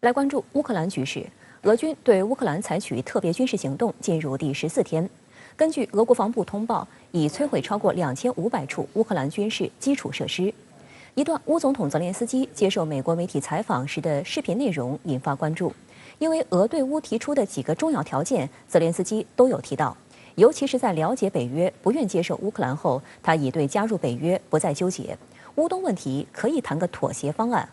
来关注乌克兰局势，俄军对乌克兰采取特别军事行动进入第14天。根据俄国防部通报，已摧毁超过2500处乌克兰军事基础设施。一段乌总统泽连斯基接受美国媒体采访时的视频内容引发关注，因为俄对乌提出的几个重要条件，泽连斯基都有提到。尤其是在了解北约不愿接受乌克兰后，他已对加入北约不再纠结。乌东问题可以谈个妥协方案。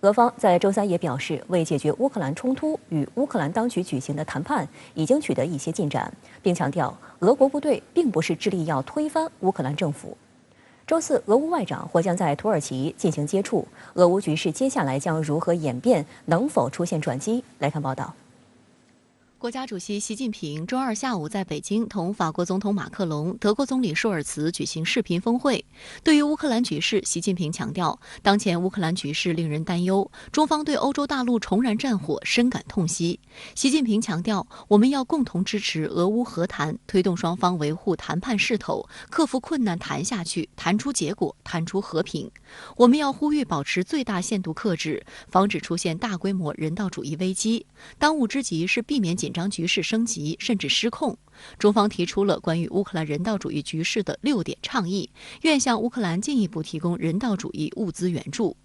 俄方在周三也表示，为解决乌克兰冲突，与乌克兰当局举行的谈判已经取得一些进展，并强调俄国部队并不是致力要推翻乌克兰政府。周四，俄乌外长或将在土耳其进行接触，俄乌局势接下来将如何演变，能否出现转机？来看报道。国家主席习近平周二下午在北京同法国总统马克龙、德国总理舒尔茨举行视频峰会。对于乌克兰局势，习近平强调，当前乌克兰局势令人担忧，中方对欧洲大陆重燃战火深感痛惜。习近平强调，我们要共同支持俄乌和谈，推动双方维护谈判势头，克服困难谈下去，谈出结果，谈出和平。我们要呼吁保持最大限度克制，防止出现大规模人道主义危机。当务之急是避免紧张局势升级甚至失控。中方提出了关于乌克兰人道主义局势的6点倡议，愿向乌克兰进一步提供人道主义物资援助。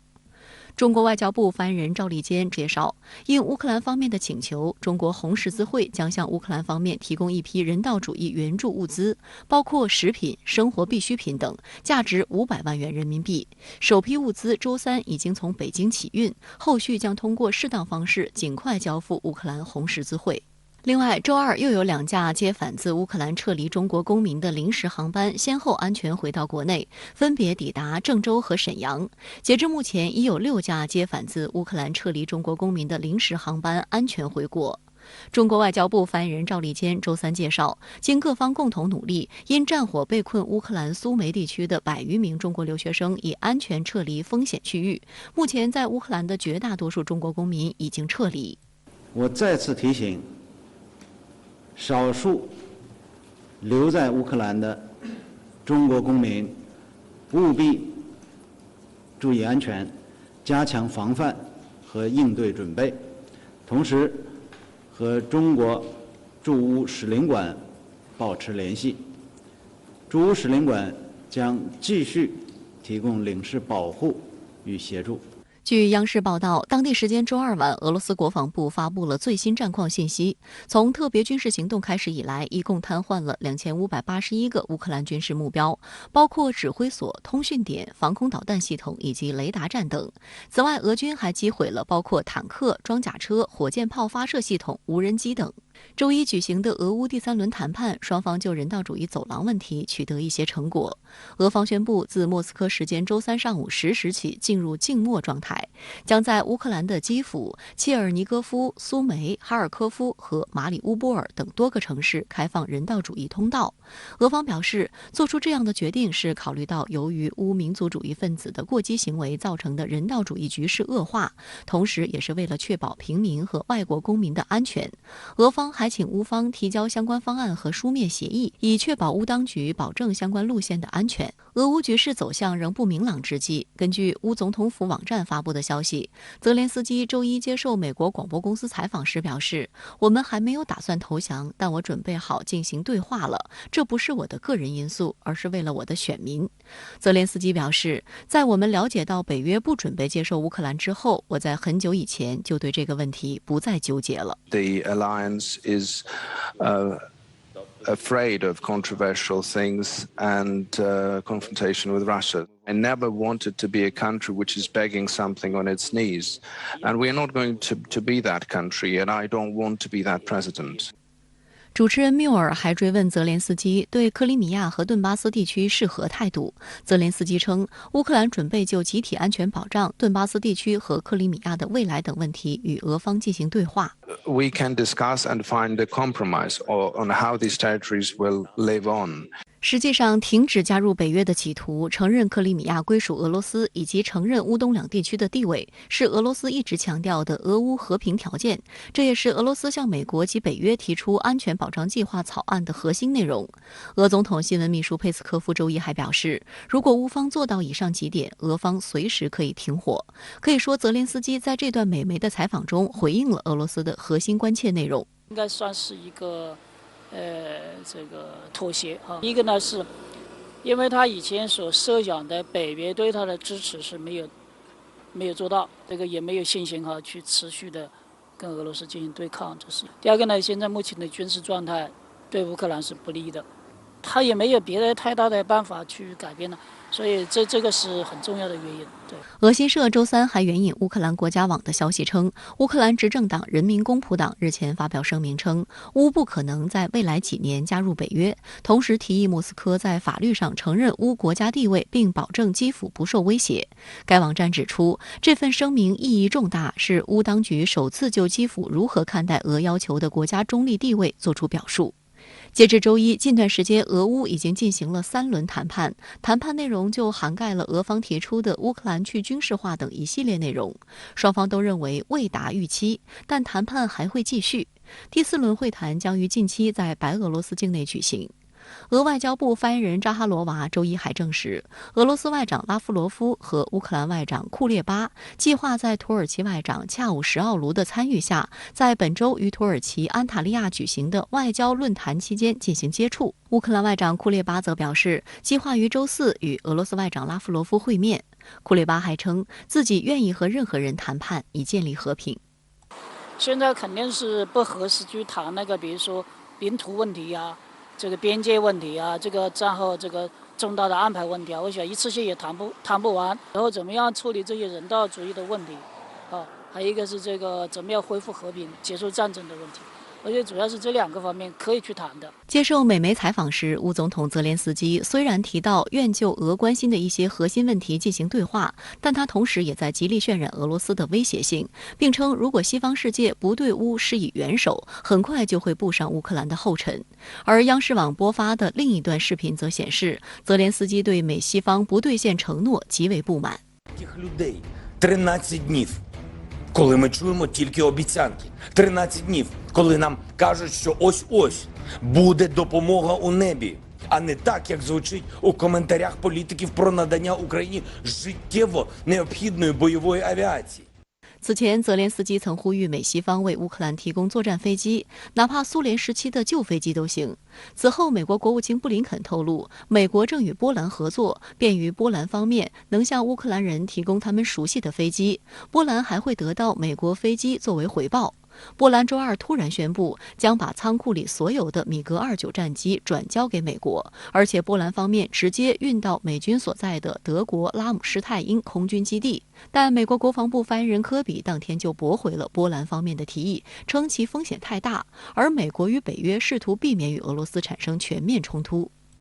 中国外交部发言人赵立坚介绍，应乌克兰方面的请求，中国红十字会将向乌克兰方面提供一批人道主义援助物资，包括食品、生活必需品等，价值500万元人民币。首批物资周三已经从北京起运，后续将通过适当方式尽快交付乌克兰红十字会。另外，周二又有2架接返自乌克兰撤离中国公民的临时航班先后安全回到国内，分别抵达郑州和沈阳。截至目前，已有6架接返自乌克兰撤离中国公民的临时航班安全回国。中国外交部发言人赵立坚周三介绍，经各方共同努力，因战火被困乌克兰苏梅地区的100余名中国留学生已安全撤离风险区域。目前，在乌克兰的绝大多数中国公民已经撤离。我再次提醒少数留在乌克兰的中国公民务必注意安全，加强防范和应对准备，同时和中国驻乌使领馆保持联系。驻乌使领馆将继续提供领事保护与协助。据央视报道，当地时间周二晚，俄罗斯国防部发布了最新战况信息。从特别军事行动开始以来，一共瘫痪了2581个乌克兰军事目标，包括指挥所、通讯点、防空导弹系统以及雷达站等。此外，俄军还击毁了包括坦克、装甲车、火箭炮发射系统、无人机等。周一举行的俄乌第3轮谈判，双方就人道主义走廊问题取得一些成果。俄方宣布，自莫斯科时间周三上午10时起进入静默状态，将在乌克兰的基辅、切尔尼戈夫、苏梅、哈尔科夫和马里乌波尔等多个城市开放人道主义通道。俄方表示，做出这样的决定是考虑到由于乌民族主义分子的过激行为造成的人道主义局势恶化，同时也是为了确保平民和外国公民的安全。俄方还请乌方提交相关方案和书面协议，以确保乌当局保证相关路线的安全。俄乌局势走向仍不明朗之际，根据乌总统府网站发布的消息，泽连斯基周一接受美国广播公司采访时表示，我们还没有打算投降，但我准备好进行对话了，这不是我的个人因素，而是为了我的选民。泽连斯基表示，在我们了解到北约不准备接受乌克兰之后，我在很久以前就对这个问题不再纠结了。 The alliance is afraid of controversial things and confrontation with Russia. I never wanted to be a country which is begging something on its knees, and we are not going to be that country, and I don't want to be that president. 主持人缪尔还追问泽连斯基对克里米亚和顿巴斯地区是何态度。泽连斯基称，乌克兰准备就集体安全保障、顿巴斯地区和克里米亚的未来等问题与俄方进行对话。We can discuss and find a compromise on how these territories will live on. 实际上，停止加入北约的企图、承认克里米亚归属俄罗斯以及承认乌东两地区的地位，是俄罗斯一直强调的俄乌和平条件。这也是俄罗斯向美国及北约提出安全保障计划草案的核心内容。俄总统新闻秘书佩斯科夫周一还表示，如果乌方做到以上几点，俄方随时可以停火。可以说，泽连斯基在这段美媒的采访中回应了俄罗斯的核心关切内容。应该算是一个这个妥协啊。一个呢是，因为他以前所设想的北约对他的支持是没有做到，这个也没有信心哈去持续的跟俄罗斯进行对抗，这是。第二个呢，现在目前的军事状态对乌克兰是不利的，他也没有别的太大的办法去改变了。所以这个是很重要的原因。对，俄新社周三还援引乌克兰国家网的消息称，乌克兰执政党人民公仆党日前发表声明称，乌不可能在未来几年加入北约，同时提议莫斯科在法律上承认乌国家地位，并保证基辅不受威胁。该网站指出，这份声明意义重大，是乌当局首次就基辅如何看待俄要求的国家中立地位作出表述。截至周一，近段时间俄乌已经进行了3轮谈判，谈判内容就涵盖了俄方提出的乌克兰去军事化等一系列内容。双方都认为未达预期，但谈判还会继续。第4轮会谈将于近期在白俄罗斯境内举行。俄外交部发言人扎哈罗娃周一还证实，俄罗斯外长拉夫罗夫和乌克兰外长库列巴计划在土耳其外长恰武什奥卢的参与下，在本周于土耳其安塔利亚举行的外交论坛期间进行接触。乌克兰外长库列巴则表示，计划于周4与俄罗斯外长拉夫罗夫会面。库列巴还称，自己愿意和任何人谈判，以建立和平。现在肯定是不合适去谈那个，比如说领土问题啊。这个边界问题啊，这个战后这个重大的安排问题啊，我想一次性也谈不完。然后怎么样处理这些人道主义的问题，啊，还有一个是这个怎么样恢复和平、结束战争的问题。而且主要是这2个方面可以去谈的。接受美媒采访时，乌总统泽连斯基虽然提到愿就俄关心的一些核心问题进行对话，但他同时也在极力渲染俄罗斯的威胁性，并称如果西方世界不对乌施以援手，很快就会步上乌克兰的后尘。而央视网播发的另一段视频则显示，泽连斯基对美西方不兑现承诺极为不满。Коли ми чуємо тільки обіцянки. 13 днів, коли нам кажуть, що ось-ось буде допомога у небі, а не так, як звучить у коментарях політиків про надання Україні життєво необхідної бойової авіації. 此前，泽连斯基曾呼吁美西方为乌克兰提供作战飞机，哪怕苏联时期的旧飞机都行。此后，美国国务卿布林肯透露，美国正与波兰合作，便于波兰方面能向乌克兰人提供他们熟悉的飞机，波兰还会得到美国飞机作为回报。波兰周2突然宣布将把仓库里所有的米格29战机转交给美国，而且波兰方面直接运到美军所在的德国拉姆施泰因空军基地。但美国国防部发言人科比当天就驳回了波兰方面的提议，称其风险太大，而美国与北约试图避免与俄罗斯产生全面冲突。